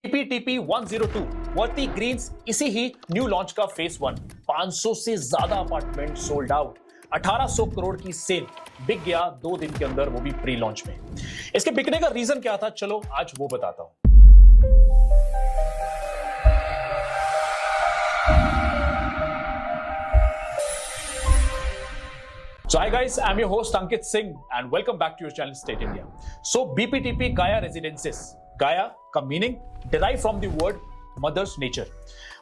BPTP 102 वर्ती Green's इसी ही new launch का face 1 500 से ज्यादा अपार्टमेंट सोल्ड आउट 1800 करोड़ की सेल बिक गया 2 दिन के अंदर, वो भी प्री लॉन्च में। इसके बिकने का रीजन क्या था, चलो आज वो बताता हूं। So hi guys, I'm your host Ankit Singh and welcome back to your channel State India. So BPTP Gaia Residences, Gaia का meaning derive from the word mothers nature.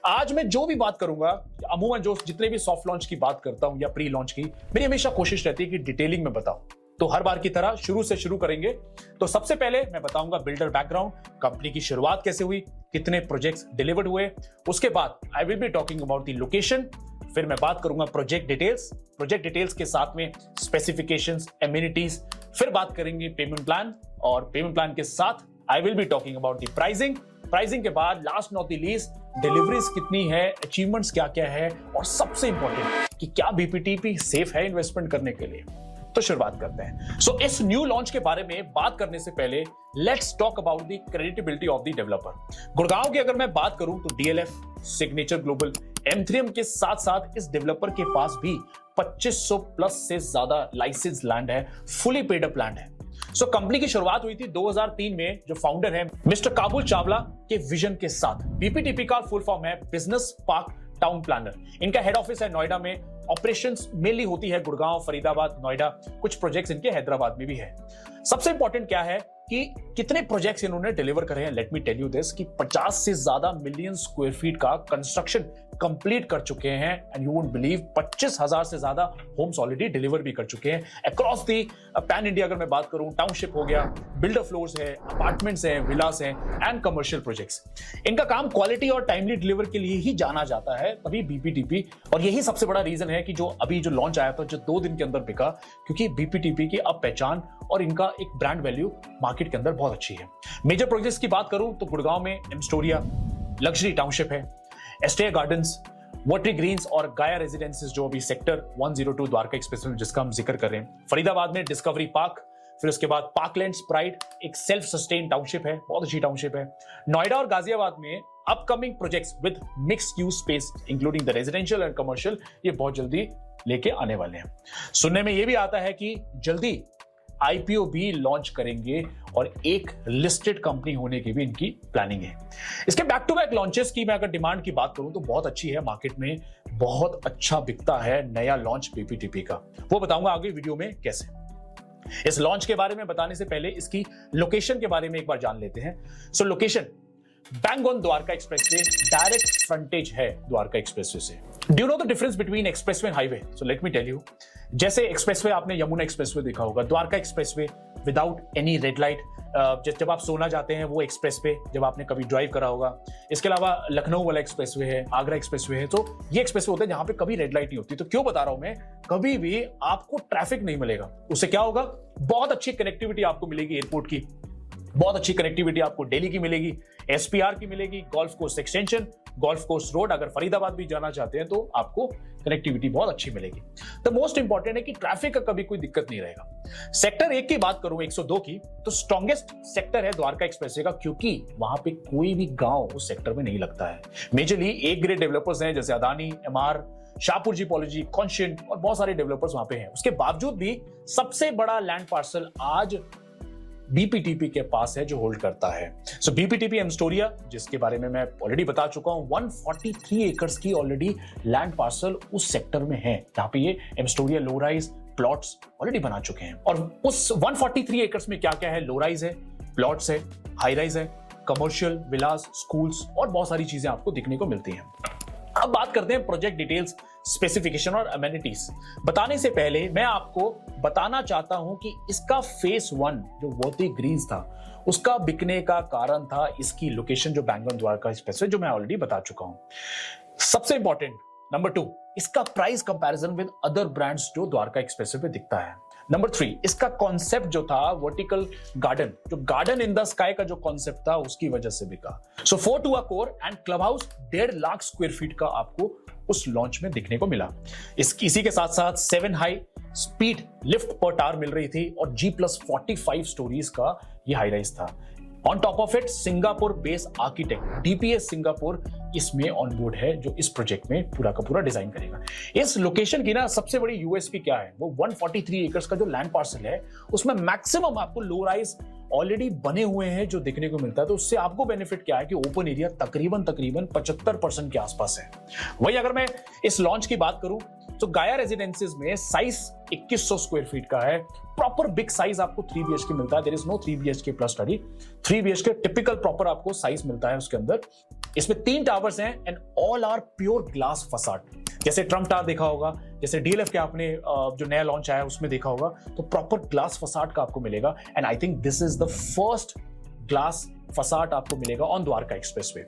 आज मैं जो भी बात करूंगा, अमूमन जो जितने भी सॉफ्ट लॉन्च की बात करता हूं या प्री लॉन्च की, मेरी हमेशा कोशिश रहती है कि डिटेलिंग में बताऊं। तो हर बार की तरह शुरू से शुरू करेंगे। तो सबसे पहले मैं बताऊंगा बिल्डर बैकग्राउंड, कंपनी की शुरुआत कैसे हुई, कितने प्रोजेक्ट्स डिलीवर्ड हुए। उसके बाद I will be talking about the location. फिर मैं बात करूंगा प्रोजेक्ट डिटेल्स के साथ में स्पेसिफिकेशंस, एमिनिटीज। फिर बात करेंगे पेमेंट प्लान, और पेमेंट प्लान के साथ I will be talking about the pricing के बाद last not the least deliveries कितनी है, अचीवमेंट्स क्या क्या है, और सबसे इंपॉर्टेंट कि क्या बीपीटीपी सेफ है इन्वेस्टमेंट करने के लिए। तो शुरुआत करते हैं। सो इस न्यू लॉन्च के बारे में बात करने से पहले let's talk about the creditability of the developer. Gurgaon की अगर मैं बात करूं तो डीएलएफ, सिग्नेचर ग्लोबल, M3M के साथ साथ इस डेवलपर के पास भी 2500 प्लस से ज्यादा लाइसेंस लैंड है, फुली पेड अप लैंड है। सो कंपनी की शुरुआत हुई थी 2003 में। जो फाउंडर है मिस्टर काबुल चावला के विजन के साथ। बीपीटीपी का फुल फॉर्म है बिजनेस पार्क टाउन प्लानर। इनका हेड ऑफिस है नोएडा में। ऑपरेशंस मेनली होती है गुड़गांव, फरीदाबाद, नोएडा, कुछ प्रोजेक्ट्स इनके हैदराबाद में भी है। सबसे इंपॉर्टेंट क्या है कि कितने प्रोजेक्ट्स इन्होंने डिलीवर करे हैं। Let me tell you this कि 50 से ज्यादा मिलियन स्क्वायर फीट का कंस्ट्रक्शन कंप्लीट कर चुके हैं, एंड यू वुड बिलीव 25,000 से ज्यादा होम्स ऑलरेडी डिलीवर भी कर चुके हैं अक्रॉस दी पैन इंडिया। अगर मैं बात करूं, टाउनशिप हो गया, बिल्डर फ्लोर्स है, अपार्टमेंट्स हैं, विलास हैं, एंड कमर्शियल प्रोजेक्ट्स। इनका काम क्वालिटी और टाइमली डिलीवर के लिए ही जाना जाता है, तभी बीपीटीपी। और यही सबसे बड़ा रीजन है कि जो अभी जो लॉन्च आया था, जो 2 दिन के अंदर बिका, क्योंकि बीपीटीपी की अब पहचान और इनका एक ब्रांड वैल्यू मार्केट के अंदर बहुत अच्छी है। मेजर प्रोजेक्ट्स की बात करूं तो गुड़गांव में एमस्टोरिया लग्जरी टाउनशिप है, एस्टेयर गार्डन्स, वर्टी ग्रीन्स और गाया रेजिडेंसेस जो अभी सेक्टर 102 द्वारका एक्सप्रेस में जिसका हम जिक्र कर रहे हैं। फरीदाबाद में डिस्कवरी पार्क, फिर उसके बाद पार्कलैंड्स प्राइड, एक सेल्फ सस्टेन टाउनशिप है, बहुत अच्छी टाउनशिप है। नोएडा और गाजियाबाद में upcoming projects with mixed use space including the residential and commercial, ये बहुत जल्दी लेके आने वाले हैं। सुनने में ये भी आता है कि जल्दी आईपीओ भी लॉन्च करेंगे और एक लिस्टेड कंपनी होने की भी इनकी प्लानिंग है। इसके बैक टू बैक लॉन्चेस की मैं अगर डिमांड की बात करूं तो बहुत अच्छी है, मार्केट में बहुत अच्छा बिकता है नया लॉन्च बीपीटीपी का। वो बताऊंगा आगे वीडियो में कैसे। इस लॉन्च के बारे में बताने से पहले इसकी लोकेशन के बारे में एक बार जान लेते हैं। So location bang on Dwarka expressway, direct frontage है द्वारका एक्सप्रेसवे से। Do you know the difference between expressway and highway? So let me tell you. जैसे एक्सप्रेसवे आपने यमुना एक्सप्रेसवे देखा होगा, Dwarka expressway without any red light, जब आप सोना जाते हैं वो एक्सप्रेसवे जब आपने कभी ड्राइव करा होगा। इसके अलावा लखनऊ वाला एक्सप्रेसवे है, आगरा एक्सप्रेसवे है। तो ये एक्सप्रेसवे होते हैं जहां पे कभी रेड लाइट नहीं होती। तो क्यों बता रहा हूं मैं, कभी भी आपको ट्रैफिक नहीं मिलेगा। उससे क्या होगा, बहुत अच्छी कनेक्टिविटी आपको मिलेगी एयरपोर्ट की, बहुत अच्छी कनेक्टिविटी आपको दिल्ली की मिलेगी, एसपीआर की मिलेगी, golf course extension, golf course road, अगर फरीदाबाद भी जाना चाहते हैं तो आपको कनेक्टिविटी बहुत अच्छी मिलेगी। तो मोस्ट इंपॉर्टेंट है कि ट्रैफिक का कभी कोई दिक्कत नहीं रहेगा। सेक्टर 1 की बात करूं 102 की, तो स्ट्रॉन्गेस्ट सेक्टर है द्वारका एक्सप्रेसवे का, क्योंकि वहां पे कोई भी गांव उस सेक्टर में नहीं लगता है। मेजरली ए ग्रेड डेवलपर्स हैं जैसे अदानी, एमआर, शाहपुर जीपोलॉजी, कॉन्शियंट और बहुत सारे डेवलपर्स वहां पे हैं। उसके बावजूद भी सबसे बड़ा लैंड पार्सल आज बीपीटीपी के पास है जो होल्ड करता है। सो बीपीटीपी एमस्टोरिया, जिसके बारे में मैं ऑलरेडी बता चुका हूं, 143 एकर्स की ऑलरेडी लैंड पार्सल उस सेक्टर में है, जहां पे ये एमस्टोरिया लो राइज प्लॉट्स ऑलरेडी बना चुके हैं। और उस 143 एकर्स में क्या क्या है, लो राइज है, प्लॉट्स है, हाई राइज है, कमर्शियल, विलास, स्कूल्स और बहुत सारी चीजें आपको दिखने को मिलती हैं। अब बात करते हैं प्रोजेक्ट डिटेल्स, स्पेसिफिकेशन और अमेनिटीज। बताने से पहले मैं आपको बताना चाहता हूं कि इसका फेस 1 जो वर्ती ग्रीन्स था, उसका बिकने का कारण था इसकी लोकेशन जो बैंगलोर द्वारका एक्सप्रेसवे, जो मैं ऑलरेडी बता चुका हूं। सबसे इंपॉर्टेंट नंबर 2, इसका price comparison with other brands जो द्वारका एक्सप्रेसवे पे दिखता है। नंबर 3, इसका कॉन्सेप्ट जो था वर्टिकल गार्डन, जो गार्डन इन द स्काई का जो कॉन्सेप्ट था उसकी वजह से बिका। So 4 to a core and club house 1.5 lakh square feet का आपको उस लॉन्च में दिखने को मिला। इसी के साथ साथ 7 हाई स्पीड लिफ्ट पर टावर मिल रही थी और G+45 स्टोरीज का ये हाई राइज था। On top of it Singapore based architect DPS Singapore इसमें ऑन बोर्ड है, जो इस प्रोजेक्ट में पूरा का पूरा डिजाइन करेगा। इस लोकेशन की ना सबसे बड़ी यूएसपी क्या है, वो 143 एकर्स का जो लैंड पार्सल है उसमें मैक्सिमम आपको लो राइज ऑलरेडी बने हुए हैं जो देखने को मिलता है। तो उससे आपको बेनिफिट क्या है कि ओपन एरिया तकरीबन 75% के आसपास है। वही अगर मैं इस लॉन्च की बात करूं तो गाया रेजिडेंसीज में साइज 2100 स्क्वायर फीट का है। प्रॉपर बिग साइज आपको 3 BHK मिलता है। There is no 3 BHK plus study, 3 BHK typical proper आपको साइज मिलता है उसके अंदर। इसमें 3 टावर्स हैं and all are pure glass facade, जैसे ट्रम्प टावर देखा होगा, जैसे डीएलएफ के आपने जो नया लॉन्च आया है उसमें देखा होगा, तो प्रॉपर ग्लास फसाड का आपको मिलेगा। And I think this is the first glass facade आपको मिलेगा ऑन द्वारका एक्सप्रेसवे।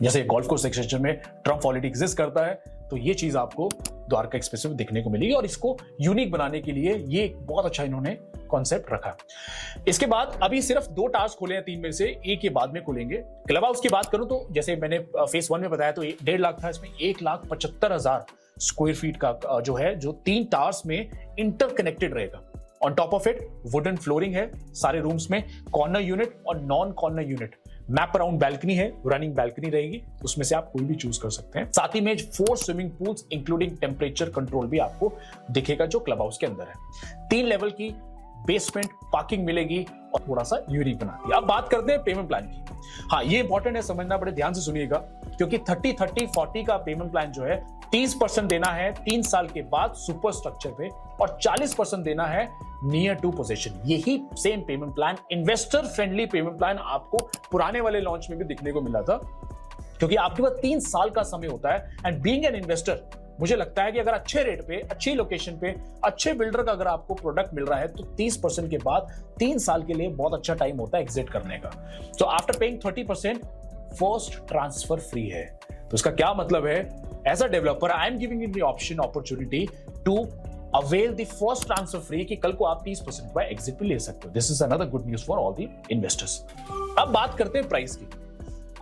जैसे गोल्फ कोर्स एक्सटेंशन में ट्रम्प ऑलरेडी एग्जिस्ट करता है, तो ये चीज आपको द्वारका एक्सप्रेसवे में देखने को मिलेगी और इसको यूनिक बनाने के लिए ये बहुत अच्छा इन्होंने कॉन्सेप्ट रखा। इसके बाद अभी सिर्फ 2 टावर्स खोले हैं 3 में से, एक ये बाद में खोलेंगे। क्लब हाउस की बात करूं तो जैसे मैंने फेस 1 में बताया तो 1.5 लाख था, इसमें 1,75,000 स्क्वायर फीट का जो है, जो 3 टावर्स में इंटरकनेक्टेड रहेगा। On top of it wouldn't flooring है सारे रूम्स में, कॉर्नर यूनिट और non corner unit, map around balcony है, रनिंग बैल्कनी रहेगी, उसमें से आप कोई भी चूज कर सकते हैं। साथ ही में 4 swimming pools including temperature control भी आपको दिखेगा जो क्लब हाउस के अंदर है। 3 लेवल की बेसमेंट पार्किंग मिलेगी और थोड़ा सा यूनिक बनाती है। अब बात करते हैं पेमेंट प्लान की। हाँ, ये इंपॉर्टेंट है, समझना, बड़े ध्यान से सुनिएगा, क्योंकि 30-30-40 का पेमेंट प्लान जो है 30% देना है 3 साल के बाद सुपर स्ट्रक्चर पे और 40% देना है नियर टू पोजीशन। यही same payment plan, investor friendly payment plan आपको पुराने वाले लॉन्च में भी दिखने को मिला था, क्योंकि आपके पास 3 साल का समय होता है। एंड बीइंग एन इन्वेस्टर मुझे लगता है कि अगर अच्छे रेट पे, अच्छी लोकेशन पे, अच्छे बिल्डर का अगर आपको प्रोडक्ट मिल रहा है तो 30% के बाद 3 साल के लिए बहुत अच्छा टाइम होता है एग्जिट करने का। तो after paying 30% first transfer free है। तो इसका क्या मतलब है, as a developer I am giving you the option opportunity to avail the first transfer free, कि कल को आप 30% का एग्जिट भी ले सकते हो। This is another good news for all the investors. अब बात करते हैं प्राइस की।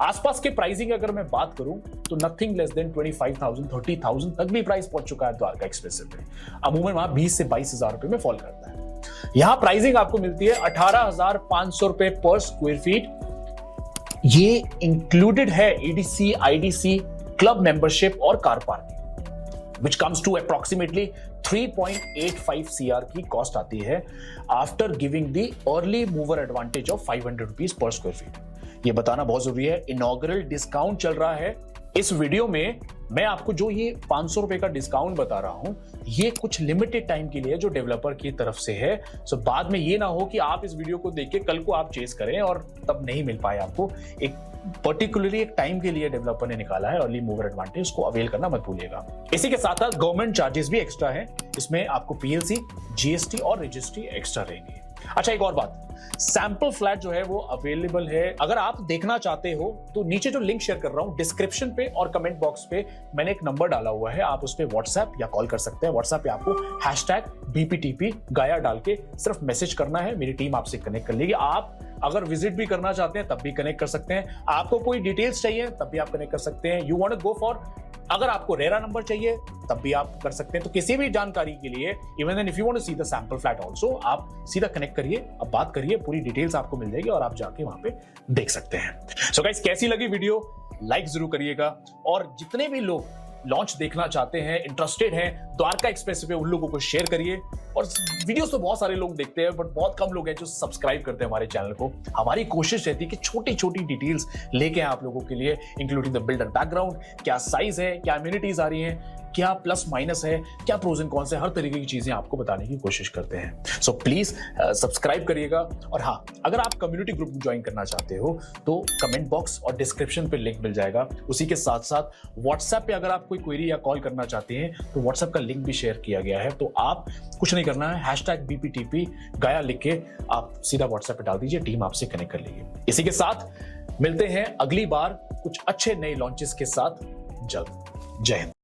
आसपास के प्राइसिंग अगर मैं बात करूं तो नथिंग लेस देन 25,000 30,000 तक भी प्राइस पहुंच चुका है द्वारका एक्सप्रेसवे पे। अमूमन वहां 20 से 22,000 रुपए में फॉल करता है। यहां प्राइसिंग आपको मिलती है 18,500 रुपए पर स्क्वायर फीट। ये इंक्लूडेड है एडीसी, आईडीसी, क्लब मेंबरशिप और car parking, which comes to approximately 3.85 CR की कॉस्ट आती है after giving the early mover advantage of 500 rupees per square feet. ये बताना बहुत जरूरी है, इनॉग्रल डिस्काउंट चल रहा है। इस वीडियो में मैं आपको जो ये 500 रुपए का डिस्काउंट बता रहा हूं, ये कुछ लिमिटेड टाइम के लिए जो डेवलपर की तरफ से है। सो बाद में ये ना हो कि आप इस वीडियो को देख के कल को आप चेस करें और तब नहीं मिल पाए आपको। एक पर्टिकुलरली एक टाइम के लिए डेवलपर ने निकाला है अर्ली मूवर एडवांटेज, को अवेल करना मत भूलिएगा। इसी के साथ साथ गवर्नमेंट चार्जेस भी एक्स्ट्रा है, इसमें आपको पीएलसी, जीएसटी और रजिस्ट्री एक्स्ट्रा रहेंगी। अच्छा, एक और बात, सैंपल फ्लैट जो है वो अवेलेबल है। अगर आप देखना चाहते हो तो नीचे जो लिंक शेयर कर रहा हूं डिस्क्रिप्शन पे और कमेंट बॉक्स पे मैंने एक नंबर डाला हुआ है, आप उस पे व्हाट्सएप या कॉल कर सकते हैं। व्हाट्सएप पे आपको #BPTP गाया डाल के सिर्फ मैसेज करना है, मेरी टीम आपसे कनेक्ट कर लेगी। आप अगर विजिट भी करना चाहते हैं तब भी कनेक्ट कर सकते हैं। आपको कोई डिटेल्स चाहिए तब भी आप कनेक्ट कर सकते हैं। You want to go for, अगर आपको रेरा नंबर चाहिए तब भी आप कर सकते हैं। तो किसी भी जानकारी के लिए, even then if you want to see the sample flat also, आप सीधा कनेक्ट करिए, अब बात करिए, पूरी डिटेल्स आपको मिल जाएगी और आप जाके वहां पे देख सकते हैं। सो गाइस, कैसी लगी वीडियो लाइक जरूर करिएगा, और जितने भी लोग लॉन्च देखना चाहते हैं, इंटरेस्टेड हैं द्वारका एक्सप्रेस पे, उन लोगों को शेयर करिए। और वीडियोस तो बहुत सारे लोग देखते हैं बट बहुत कम लोग हैं जो सब्सक्राइब करते हैं हमारे चैनल को। हमारी कोशिश रहती है कि छोटी छोटी डिटेल्स लेके आप लोगों के लिए, इंक्लूडिंग द बिल्डर बैकग्राउंड, क्या साइज है, क्या इम्यूनिटीज आ रही हैं, क्या प्लस माइनस है, क्या प्रोज एंड कॉन्स है, हर तरीके की चीजें आपको बताने की कोशिश करते हैं। सो प्लीज सब्सक्राइब करिएगा। और हाँ, अगर आप कम्युनिटी ग्रुप ज्वाइन करना चाहते हो तो कमेंट बॉक्स और डिस्क्रिप्शन पे लिंक मिल जाएगा। उसी के साथ साथ व्हाट्सएप पे अगर आप कोई क्वेरी या कॉल करना चाहते हैं तो व्हाट्सएप का लिंक भी शेयर किया गया है। तो आप कुछ नहीं करना है, #BPTP गाया लिख के आप सीधा व्हाट्सएप पे डाल दीजिए, टीम आपसे कनेक्ट कर लेगी। इसी के साथ मिलते हैं अगली बार कुछ अच्छे नए लॉन्चेस के साथ जल्द। जय हिंद।